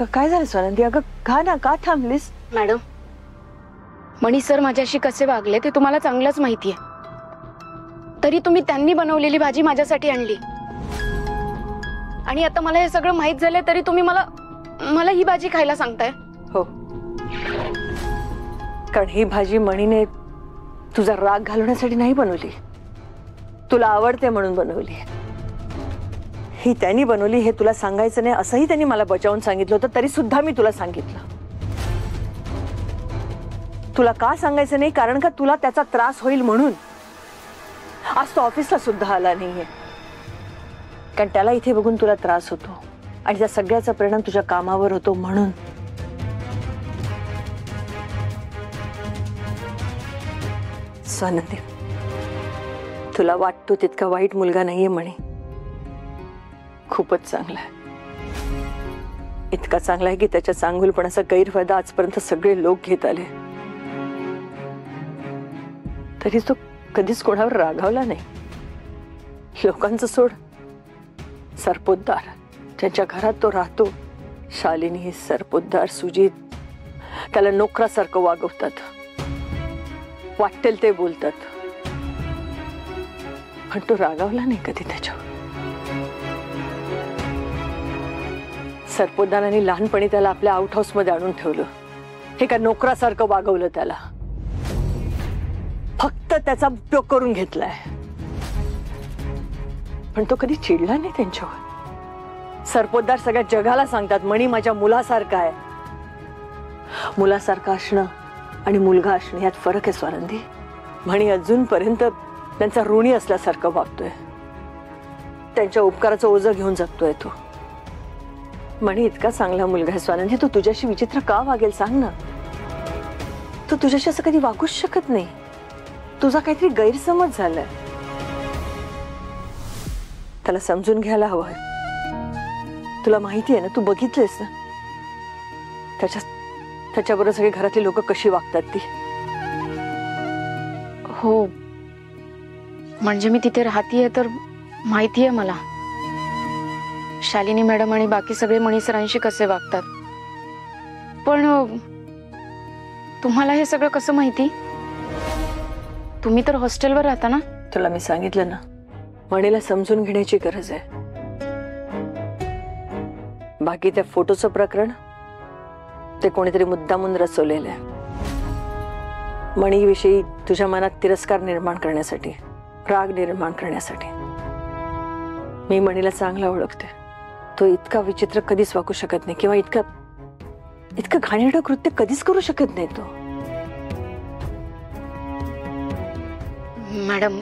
काय झालं स्वानंदी? अगं का ना, का थांबलीस? मॅडम, मणी सर माझ्याशी कसे वागले ते तुम्हाला चांगलंच माहितीये. तरी तुम्ही त्यांनी बनवलेली भाजी माझ्यासाठी आणली आणि आता मला हे सगळं माहित झालंय तरी तुम्ही मला ही भाजी खायला सांगताय. हो, कारण ही भाजी मणीने तुझा राग घालवण्यासाठी नाही बनवली, तुला आवडते म्हणून बनवली. ही त्यांनी बनवली हे तुला सांगायचं नाही असंही त्यांनी मला बचावून सांगितलं होतं, तरी सुद्धा मी तुला सांगितलं. तुला का सांगायचं नाही? कारण का तुला त्याचा त्रास होईल म्हणून. आज तो ऑफिसला सुद्धा आला नाहीये, कारण त्याला इथे बघून तुला त्रास होतो आणि त्या सगळ्याचा परिणाम तुझ्या कामावर होतो म्हणून. स्वानंदी, तुला वाटतो तितका वाईट मुलगा नाहीये म्हणे. खूपच चांगला आहे, इतका चांगला आहे की त्याच्या चांगुलपणाचा गैरफायदा आजपर्यंत सगळे लोक घेत आले, तरी तो कधीच कोणावर रागावला नाही. लोकांचं सोड, सरपोतदार ज्यांच्या घरात तो राहतो, शालिनी, सरपोतदार, सुजीत, त्याला नोकरासारखं वागवतात, वाटेल ते बोलतात, पण तो रागावला नाही कधी त्याच्यावर. सरपोतदारांनी लहानपणी त्याला आपल्या आउट हाऊस मध्ये आणून ठेवलं, हे का नोकरासारखं वागवलं त्याला, फक्त त्याचा उपयोग करून घेतलाय. पण तो कधी चिडला नाही त्यांच्यावर. सरपोतदार सगळ्या जगाला सांगतात मणी माझ्या मुलासारखा आहे. मुलासारखं असणं आणि मुलगा असणं यात फरक आहे स्वानंदी. मणी अजूनपर्यंत त्यांचा ऋणी असल्यासारखं वागतोय, त्यांच्या उपकाराचं ओझं घेऊन जगतोय तो. मणी इतका चांगला मुलगा आहे स्वानंदी, तो तुझ्याशी विचित्र का वागेल सांग ना? तो तुझ्याशी असं कधी वागूच शकत नाही. तुझा काहीतरी गैरसमज झालाय, त्याला समजून घ्यायला हवं. तुला माहिती आहे ना, तू बघितलेस ना त्याच्याबरोबर सगळी घरातली लोक कशी वागतात ती. हो, म्हणजे मी तिथे राहतीये तर माहितीये मला शालिनी मॅडम आणि बाकी सगळे मणी सरांशी कसे वागतात. पण तुम्हाला हे सगळं कसं माहिती? तुम्ही तर हॉस्टेलवर राहता ना. तुला मी सांगितलं ना, मणीला समजून घेण्याची गरज आहे. बाकी त्या फोटोचं प्रकरण ते कोणीतरी मुद्दामून रचवलेलं आहे. मणीविषयी तुझ्या मनात तिरस्कार निर्माण करण्यासाठी, राग निर्माण करण्यासाठी. मी मणीला चांगला ओळखते. तो इतका विचित्र कधीच वागू शकत नाही, किंवा इतकं घाणेरडं कृत्य कधीच करू शकत नाही तो. मॅडम,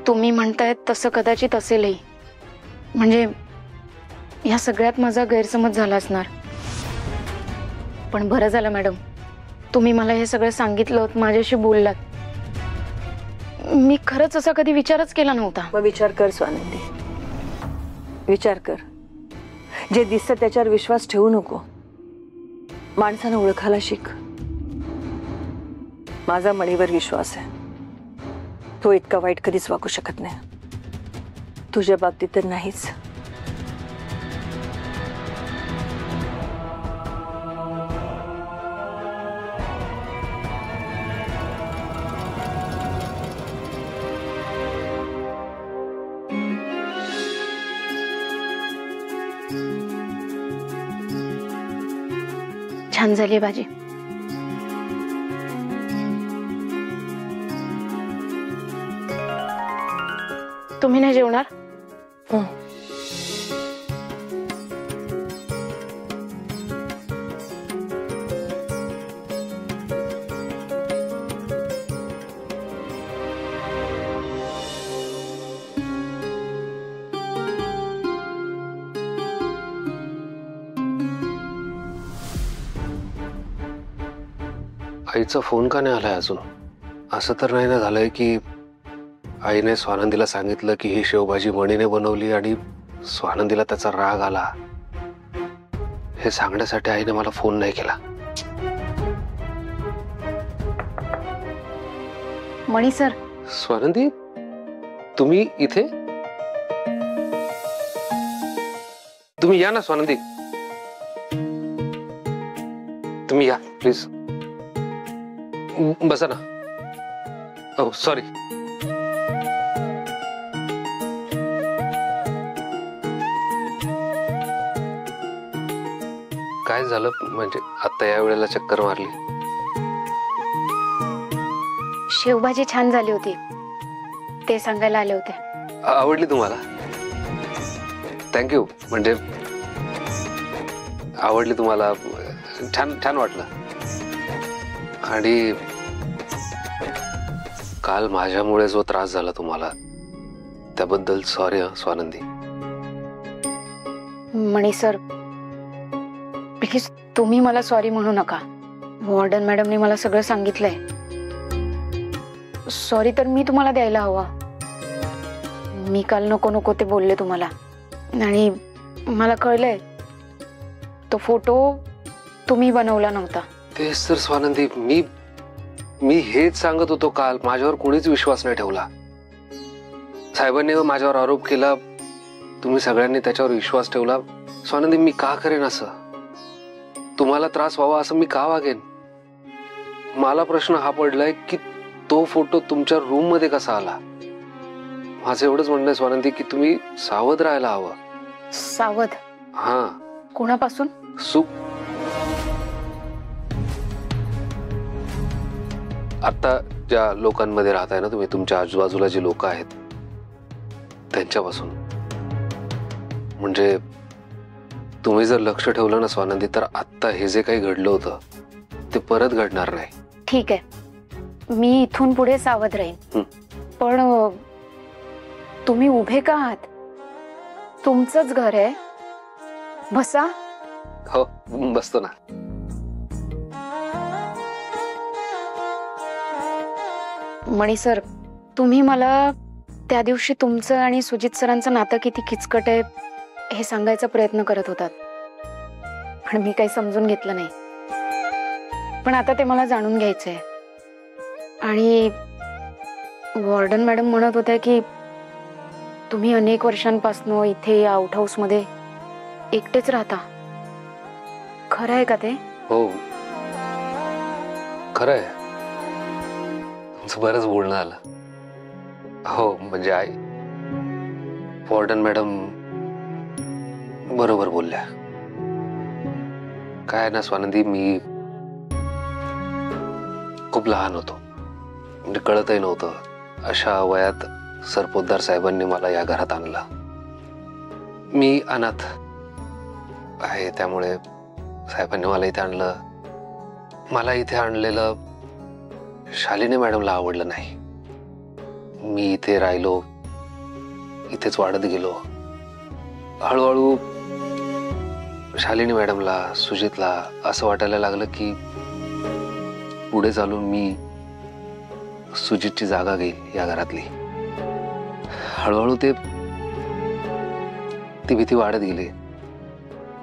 तुम्ही म्हणतायत तसं कदाचित असेलही. म्हणजे या सगळ्यात माझा गैरसमज झाला असणार. पण बरं झालं मॅडम, तुम्ही मला हे सगळं सांगितलं, माझ्याशी बोललात. मी खरंच असा कधी विचारच केला नव्हता. मग विचार कर स्वानंदी, विचार कर. जे दिसतं त्याच्यावर विश्वास ठेवू नको. माणसानं ओळखायला शिक. माझा मणीवर विश्वास आहे. तो इतका वाईट कधीच वागू शकत नाही. तुझ्या बाबतीत तर नाहीच. छान झाली भाजी. तुम्ही नाही जेवणार? आईचा फोन का नाही आलाय अजून? असं तर नाही ना झालंय की आईने स्वानंदीला सांगितलं की ही शेवभाजी मणीने बनवली आणि स्वानंदीला त्याचा राग आला, हे सांगण्यासाठी आईने मला फोन नाही केला? मणी सर. स्वानंदी, तुम्ही इथे? तुम्ही या ना स्वानंदी. तुम्ही या प्लीज. बसा ना. हो सॉरी. काय झालं म्हणजे आता या वेळेला चक्कर मारली? शेवभाजी छान झाली होती ते सांगायला आले होते. आवडली तुम्हाला? थँक्यू. म्हणजे आवडली तुम्हाला? छान छान वाटलं. आणि काल माझ्यामुळे जो त्रास झाला तुम्हाला त्याबद्दल सॉरी स्वानंदी. मणी सर प्लीज तुम्ही मला सॉरी म्हणू नका. वॉर्डन मॅडमने मला सगळं सांगितलंय. सॉरी तर मी तुम्हाला द्यायला हवा. मी काल नको नको ते बोलले तुम्हाला आणि मला कळलंय तो फोटो तुम्ही बनवला नव्हता. तेच तर स्वानंदी, मी हेच सांगत होतो काल. माझ्यावर कोणीच विश्वास नाही ठेवला. साहेबांनी माझ्यावर आरोप केला, तुम्ही सगळ्यांनी त्याच्यावर विश्वास ठेवला. स्वानंदी मी का करेन असं? तुम्हाला त्रास व्हावा असं मी का वागेन? मला प्रश्न हा पडलाय की तो फोटो तुमच्या रूम मध्ये कसा आला? माझं एवढंच म्हणणं आहे स्वानंदी की तुम्ही सावध राहायला हवं. सावध? हा. कोणापासून? आता ज्या लोकांमध्ये राहताय ना तुम्ही, तुमच्या आजूबाजूला जी लोक आहेत त्यांच्यापासून. म्हणजे तुम्ही जर लक्ष ठेवलं ना स्वानंदी तर आता हे जे काही घडलं होतं ते परत घडणार नाही. ठीक आहे, मी इथून पुढे सावध राहीन. पण तुम्ही उभे का आहात? तुमचंच घर आहे, बसा. हो बसतो ना. मणी सर तुम्ही मला त्या दिवशी तुमचं आणि सुजित सरांचं नातं किती किचकट आहे हे सांगायचा प्रयत्न करत होतात, पण मी काही समजून घेतलं नाही. पण आता ते मला जाणून घ्यायचंय. आणि वॉर्डन मॅडम म्हणत होत्या की तुम्ही अनेक वर्षांपासून इथे या आउट हाऊस मध्ये एकटेच राहता. खरं आहे का ते? हो खरं आहे. तुमचं बरंच बोलणं आलं. हो म्हणजे आई वॉर्डन मॅडम बरोबर बोलल्या. काय ना स्वानंदी, मी खूप लहान होतो, म्हणजे कळतही नव्हतं. अशा वयात सरपोतदार साहेबांनी मला या घरात आणलं. मी अनाथ आहे त्यामुळे साहेबांनी मला इथे आणलं. मला इथे आणलेलं शालिनी मॅडमला आवडलं नाही. मी इथे राहिलो, इथेच वाढत गेलो. हळूहळू शालिनी मॅडमला, सुजितला असं वाटायला लागलं की पुढे चालून मी सुजितची जागा घेईल या घरातली. हळूहळू ती भीती वाढत गेली.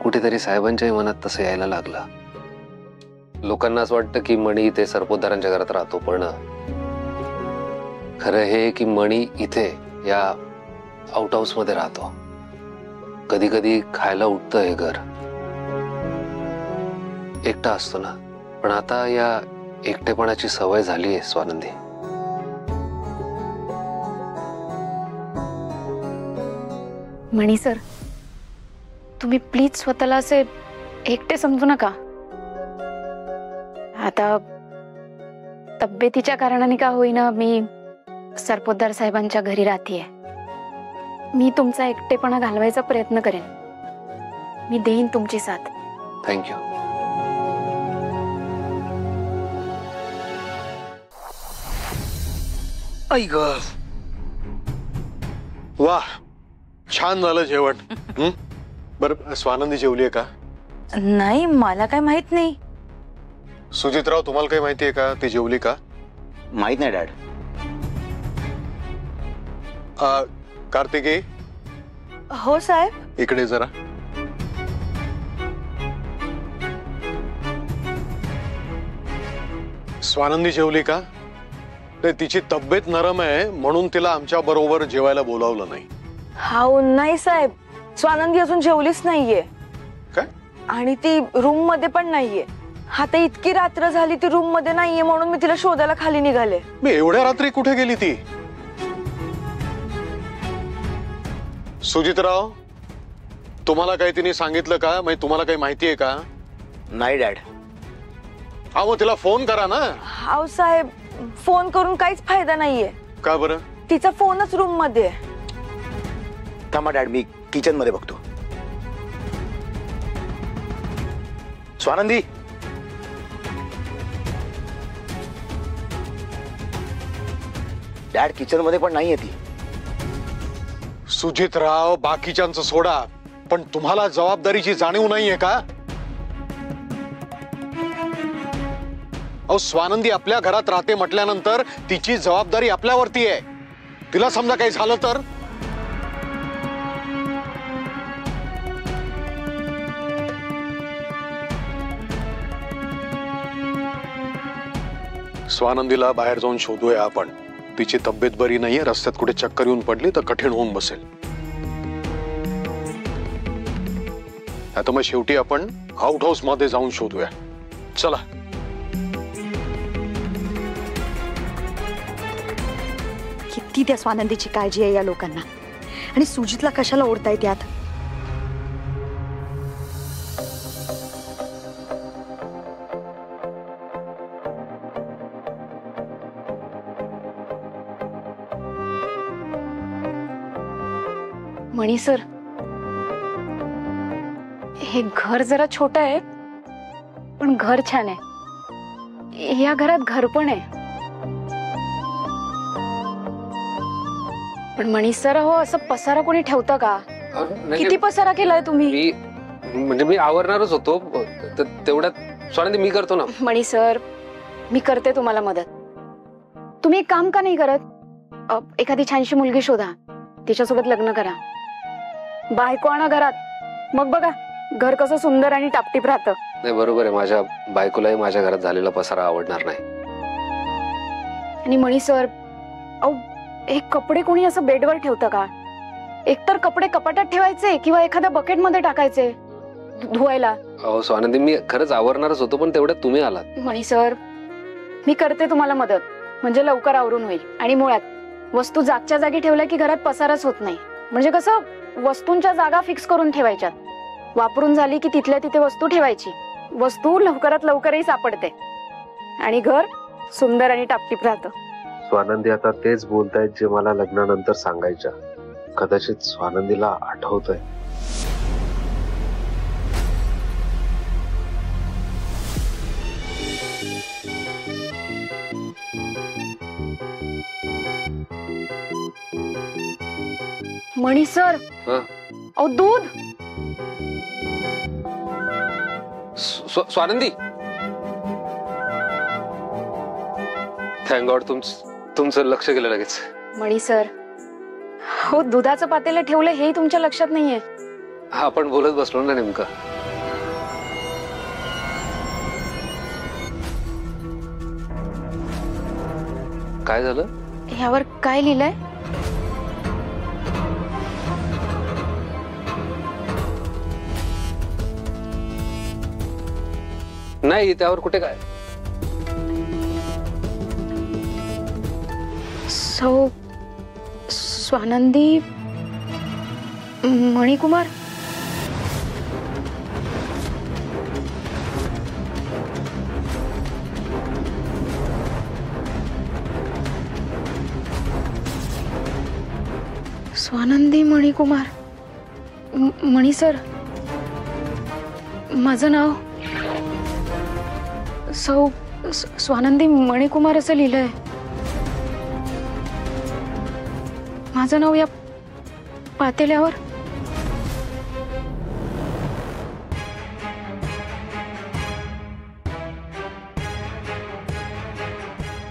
कुठेतरी साहेबांच्याही मनात तसं यायला लागलं. लोकांना असं वाटतं की मणी इथे सरपोतदारांच्या घरात राहतो, पण खरं हे की मणी इथे या आउट हाऊस मध्ये राहतो. कधी कधी खायला उठतं हे घर. एकटा असतो ना, पण आता या एकटेपणाची सवय झाली आहे स्वानंदी. मणी सर तुम्ही प्लीज स्वतःला असे एकटे समजू नका. आता तब्येतीच्या कारणाने का होईना मी सरपोतदार साहेबांच्या घरी राहतेय. मी तुमचा एकटेपणा घालवायचा प्रयत्न करेन. मी देईन तुमची साथ. थँक्यू. आई ग, वाह छान झालं जेवण. बरं स्वानंदी जेवलीये का? नाही, मला काय माहित नाही. सुजितराव तुम्हाला काही माहितीये का ती जेवली का? माहित नाही डॅड. कार्तिकी हो साहेब. इकडे जरा. स्वानंदी जेवली का? ते तिची तब्येत नरम आहे म्हणून तिला आमच्या बरोबर जेवायला बोलावलं नाही. हा नाही साहेब, स्वानंदी अजून जेवलीच नाहीये. काय? आणि ती रूम मध्ये पण नाहीये. आता इतकी रात्र झाली ती रूम मध्ये नाहीये म्हणून मी तिला शोधायला खाली निघाले. मी एवढ्या रात्री कुठे गेली ती? सुजितराव, तुम्हाला काही तिने सांगितलं का? म्हणजे तुम्हाला काही माहिती आहे का? नाही डॅड. हा, मग तिला फोन करा ना. हाव साहेब, फोन करून काहीच फायदा नाहीये. का बरं? तिचा फोनच रूम मध्ये आहे. थांबा डॅड, मी किचन मध्ये बघतो. स्वानंदी, डॅड किचन मध्ये पण नाहीये ती. सुजितराव, बाकीच्यांचं सोडा, पण तुम्हाला जबाबदारीची जाणीव नाहीये का? अहो, स्वानंदी आपल्या घरात राहते म्हटल्यानंतर तिची जबाबदारी आपल्यावरती आहे. तिला समजा काही झालं तर? स्वानंदीला बाहेर जाऊन शोधूया आपण. तिची तब्येत बरी नाहीये, रस्त्यात कुठे चक्कर येऊन पडली तर कठीण होऊन बसेल. आता मग शेवटी आपण आउट हाऊस मध्ये जाऊन शोधूया. चला. किती त्या स्वानंदीची काळजी आहे या लोकांना, आणि सुजितला कशाला ओढताय त्यात? मणी सर, हे घर जरा छोटं आहे पण घर छान आहे. या घरात घर पण आहे. पण मणी सर, हो असं पसारा कोणी ठेवतं का? किती पसारा केलाय तुम्ही? म्हणजे मी आवरणारच होतो, तेवढ्यात स्वानंदी मी करतो ना. मणी सर, मी करते तुम्हाला मदत. तुम्ही एक काम का नाही करत? एखादी छानशी मुलगी शोधा, तिच्यासोबत लग्न करा, बायको आणा घरात, मग बघा घर कसं सुंदर आणि टापटीप राहतं. नाही, बरोबर आहे. माझ्या बायकोलाही माझ्या घरात झालेला पसारा आवडणार नाही. आणि मणी सर, अहो हे कपडे कोणी असं बेडवर ठेवतं का? एकतर कपडे कपाटात ठेवायचे किंवा एखाद्या बकेट मध्ये टाकायचे धुवायला. अहो स्वानंदी, मी खरंच आवरणारच होतो, पण तेवढ्यात तुम्ही आलात. मणी सर, मी करते तुम्हाला मदत, म्हणजे लवकर आवरून होईल. आणि मुळात वस्तू जागच्या जागी ठेवल्या की घरात पसाराच होत नाही. म्हणजे कसं, वस्तूंच्या जागा फिक्स करून ठेवायच्यात. वापरून झाली की तिथल्या तिथे वस्तू ठेवायची. वस्तू लवकरात लवकरही सापडते आणि घर सुंदर आणि टापटीप राहतं. स्वानंदी आता तेच बोलतायत जे मला लग्नानंतर सांगायच्या. कदाचित स्वानंदीला आठवतंय. मणी सर, अहो दूध. स्वानंदी, थँक गॉड तुमचं लक्ष गेलं लगेच. मणी सर, हो दुधाचं पातेलं ठेवलं हेही तुमच्या लक्षात नाहीये. हा, आपण बोलत बसलो ना नेमकं. काय झालं? ह्यावर काय लिहिलंय? नाही, त्यावर कुठे काय. स्वानंदी मणिकुमार. स्वानंदी मणिकुमार. मणी सर, माझं नाव स्वानंदी मणिकुमार असं लिहिलंय. माझं नाव या पातेल्यावर.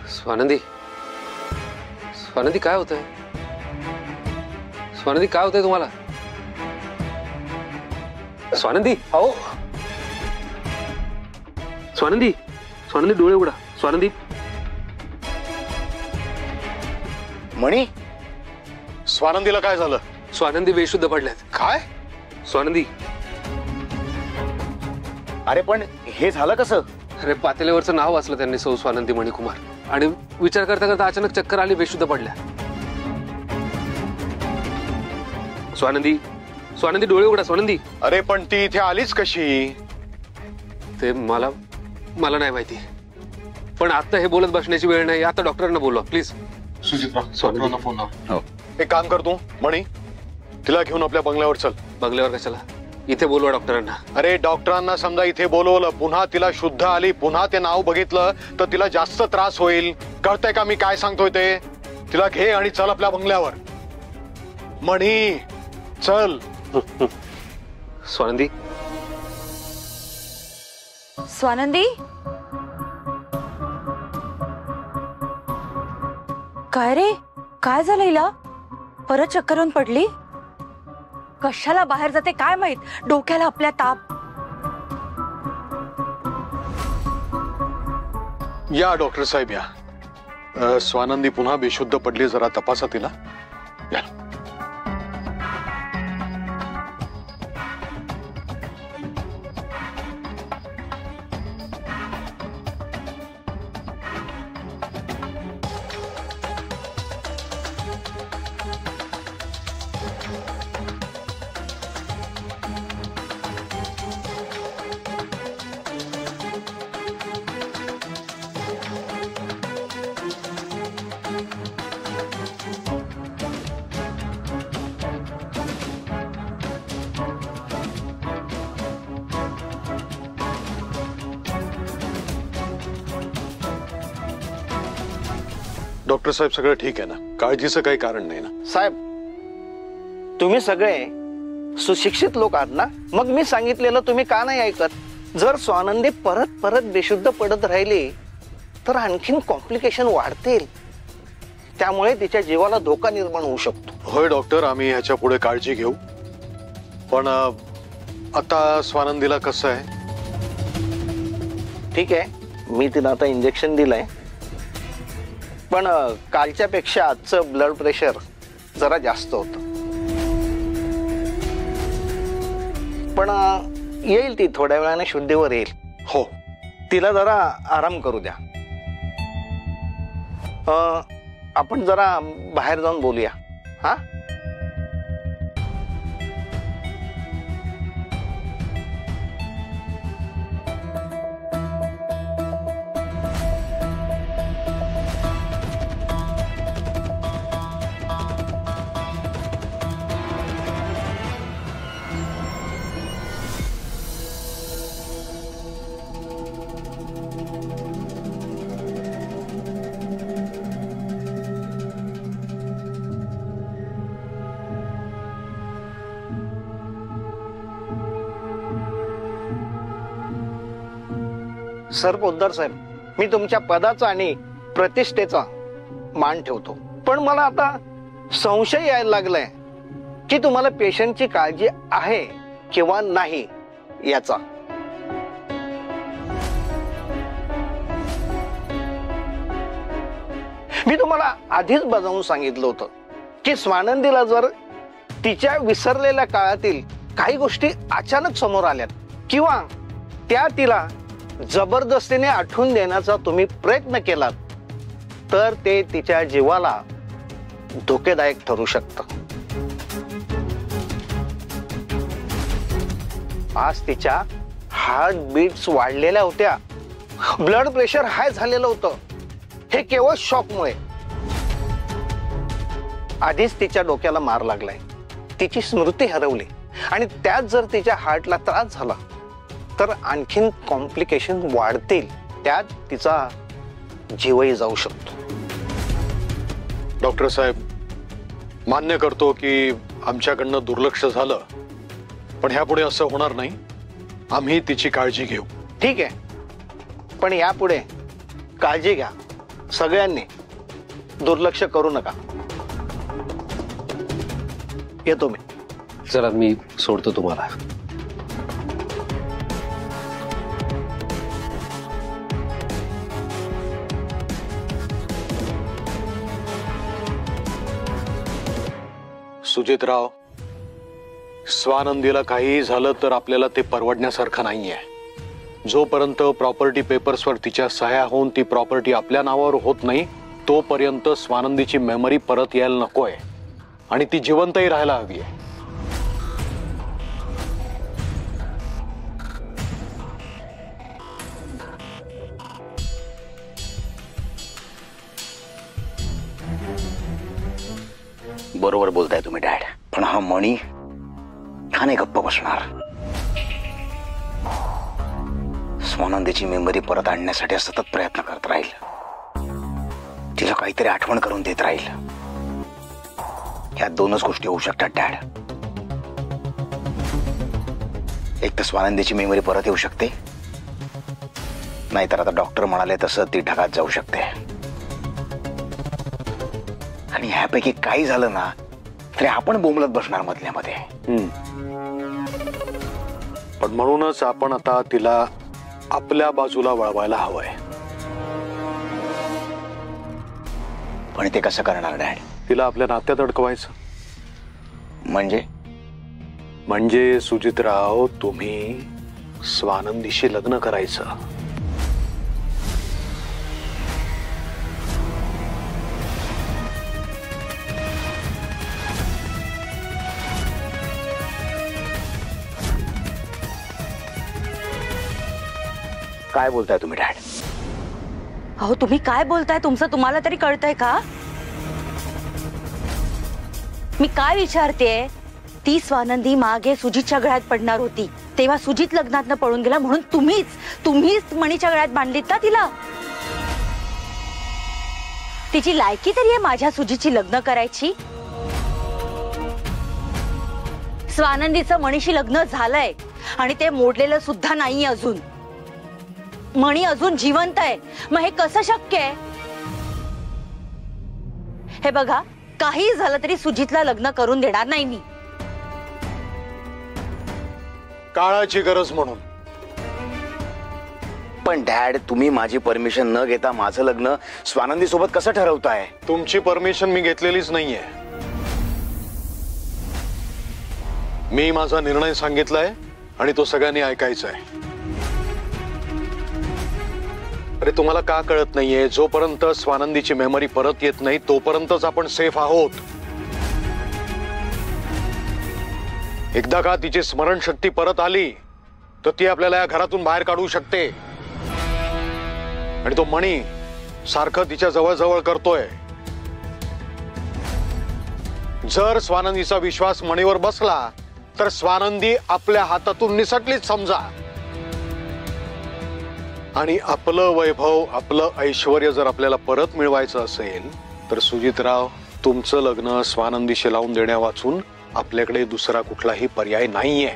स्वानंदी, स्वानंदी काय होतंय? स्वानंदी काय होतंय तुम्हाला? स्वानंदी, अहो स्वानंदी, स्वानंदी डोळे उघडा. स्वानंदी. मणी, स्वानंदीला काय झालं? स्वानंदी बेशुद्ध पडल्यात. काय? स्वानंदी. अरे पण हे झालं कसं? अरे पातेल्यावरचं नाव वाचलं त्यांनी, सौ स्वानंदी मणिकुमार, आणि विचार करता करता अचानक चक्कर आली, बेशुद्ध पडल्या. स्वानंदी, स्वानंदी डोळे उघडा स्वानंदी. अरे पण ती इथे आलीच कशी? ते मला नाही माहिती, पण आता हे बोलत बसण्याची वेळ नाही. आता डॉक्टरांना बोलवा प्लीज. डॉक्टरांना फोन लाव. एक काम कर तू मणी, तिला घेऊन आपल्या बंगल्यावर चल. बंगल्यावर कशाला? इथे बोलवा डॉक्टरांना. अरे डॉक्टरांना समजा इथे बोलवलं, पुन्हा तिला शुद्ध आली, पुन्हा ते नाव बघितलं तर तिला जास्त त्रास होईल. कळतंय का मी काय सांगतोय ते? तिला घे आणि चल आपल्या बंगल्यावर. मणी चल. स्वानंदी, स्वानंदी, काय रे, काय झालं हिला? परत चक्कर येऊन पडली? कशाला बाहेर जाते काय माहित, डोक्याला आपल्या ताप. या डॉक्टर साहेब या. स्वानंदी पुन्हा बेशुद्ध पडली, जरा तपासा तिला. या. डॉक्टर साहेब सगळं ठीक आहे ना? काळजीचं काही कारण नाही ना? साहेब, तुम्ही सगळे सुशिक्षित लोक आहात ना, मग मी सांगितलेलं तुम्ही का नाही ऐकत? जर स्वानंदी परत परत बेशुद्ध पडत राहिली तर आणखीन कॉम्प्लिकेशन वाढतील, त्यामुळे तिच्या जीवाला धोका निर्माण होऊ शकतो. होय डॉक्टर, आम्ही ह्याच्या पुढे काळजी घेऊ. पण आता स्वानंदीला कसं आहे? ठीक आहे, मी तिला आता इंजेक्शन दिलंय, पण कालच्या पेक्षा आजचं ब्लड प्रेशर जरा जास्त होतं. पण येईल ती, थोड्या वेळाने शुद्धीवर येईल. हो, तिला जरा आराम करू द्या. आपण जरा बाहेर जाऊन बोलूया. हा, सर पोद्दार साहेब, मी तुमच्या पदाचा आणि प्रतिष्ठेचा मान ठेवतो, पण मला आता संशय यायला लागलाय की तुम्हाला पेशंटची काळजी आहे किंवा नाही याचा. मी तुम्हाला आधीच बजावून सांगितलं होतं की स्वानंदीला जर तिच्या विसरलेल्या काळातील काही गोष्टी अचानक समोर आल्यात किंवा त्या तिला जबरदस्तीने आठवून देण्याचा तुम्ही प्रयत्न केलात तर ते तिच्या जीवाला धोकेदायक ठरू शकतं. आज तिच्या हार्ट बीट्स वाढलेल्या होत्या, ब्लड प्रेशर हाय झालेलं होतं. हे केवळ शॉकमुळे. आधीच तिच्या डोक्याला मार लागलाय, तिची स्मृती हरवली, आणि त्यात जर तिच्या हार्टला त्रास झाला तर आणखीन कॉम्प्लिकेशन वाढतील, त्यात तिचा जीवही जाऊ शकतो. डॉक्टर साहेब, मान्य करतो की आमच्याकडनं दुर्लक्ष झालं, पण ह्यापुढे असं होणार नाही. आम्ही तिची काळजी घेऊ. ठीक आहे, पण यापुढे काळजी घ्या सगळ्यांनी, दुर्लक्ष करू नका. येतो मी. चला मी सोडतो तुम्हाला. सुजितराव, स्वानंदीला काही झालं तर आपल्याला ते परवडण्यासारखं नाहीये. जोपर्यंत प्रॉपर्टी पेपर्सवर तिच्या सह्या होऊन ती प्रॉपर्टी आपल्या नावावर होत नाही तोपर्यंत स्वानंदीची मेमरी परत यायला नकोय आणि ती जिवंतही राहायला हवी आहे. बरोबर बोलताय तुम्ही डॅड, पण हा मणी का नाही गप्प बसणार? स्वानंदीची मेमरी परत आणण्यासाठी सतत प्रयत्न करत राहील, तिला काहीतरी आठवण करून देत राहील. ह्या दोनच गोष्टी होऊ शकतात डॅड. एक तर स्वानंदीची मेमरी परत येऊ शकते, नाहीतर आता डॉक्टर म्हणाले तसं ती ढगात जाऊ शकते. आणि ह्यापैकी काही झालं ना तरी आपण बोंबलत बसणार मधल्यामध्ये. पण म्हणूनच आपण आता तिला आपल्या बाजूला वळवायला हवंय. पण ते कसं करणार डॅड? तिला आपल्या नात्यात अडकवायचं. म्हणजे सुजितराव, तुम्ही स्वानंदीशी लग्न करायचं. काय बोलताय तुम्ही डॅड? अहो तुम्ही काय बोलताय? तुमचं तुम्हाला तरी कळतंय का? मी काय विचारतेय, ती स्वानंदी मागे सुजितच्या गळ्यात पडणार होती तेव्हा सुजित लग्नातनं पळून गेला म्हणून तुम्हीच मणीच्या गळ्यात बांधलीत ना तिला. तिची लायकी तरी आहे माझ्या सुजितची लग्न करायची? स्वानंदीचं मणीशी लग्न झालंय आणि ते मोडलेलं सुद्धा नाही अजून. मणी अजून जिवंत आहे. मग हे कसं शक्य आहे? हे बघा, काही झालं तरी सुजितला लग्न करून देणार नाही मी. काळाची गरज म्हणून. पण डॅड, तुम्ही माझी परमिशन न घेता माझं लग्न स्वानंदी सोबत कसं ठरवताय? तुमची परमिशन मी घेतलेलीच नाहीये. मी माझा निर्णय सांगितलाय आणि तो सगळ्यांनी ऐकायचा आहे. अरे तुम्हाला का कळत नाहीये, जोपर्यंत स्वानंदीची मेमरी परत येत नाही तोपर्यंतच आपण सेफ आहोत. एकदा का तिची स्मरणशक्ती परत आली तर ती आपल्याला या घरातून बाहेर काढू शकते. आणि तो मणी सारखं तिच्या जवळ जवळ करतोय. जर स्वानंदीचा विश्वास मणीवर बसला तर स्वानंदी आपल्या हातातून निसटलीच समजा. आणि आपलं वैभव, आपलं ऐश्वर्य जर आपल्याला परत मिळवायचं असेल तर सुजितराव, तुमचं लग्न स्वानंदीशी लावून देण्या वाचून आपल्याकडे दुसरा कुठलाही पर्याय नाहीये.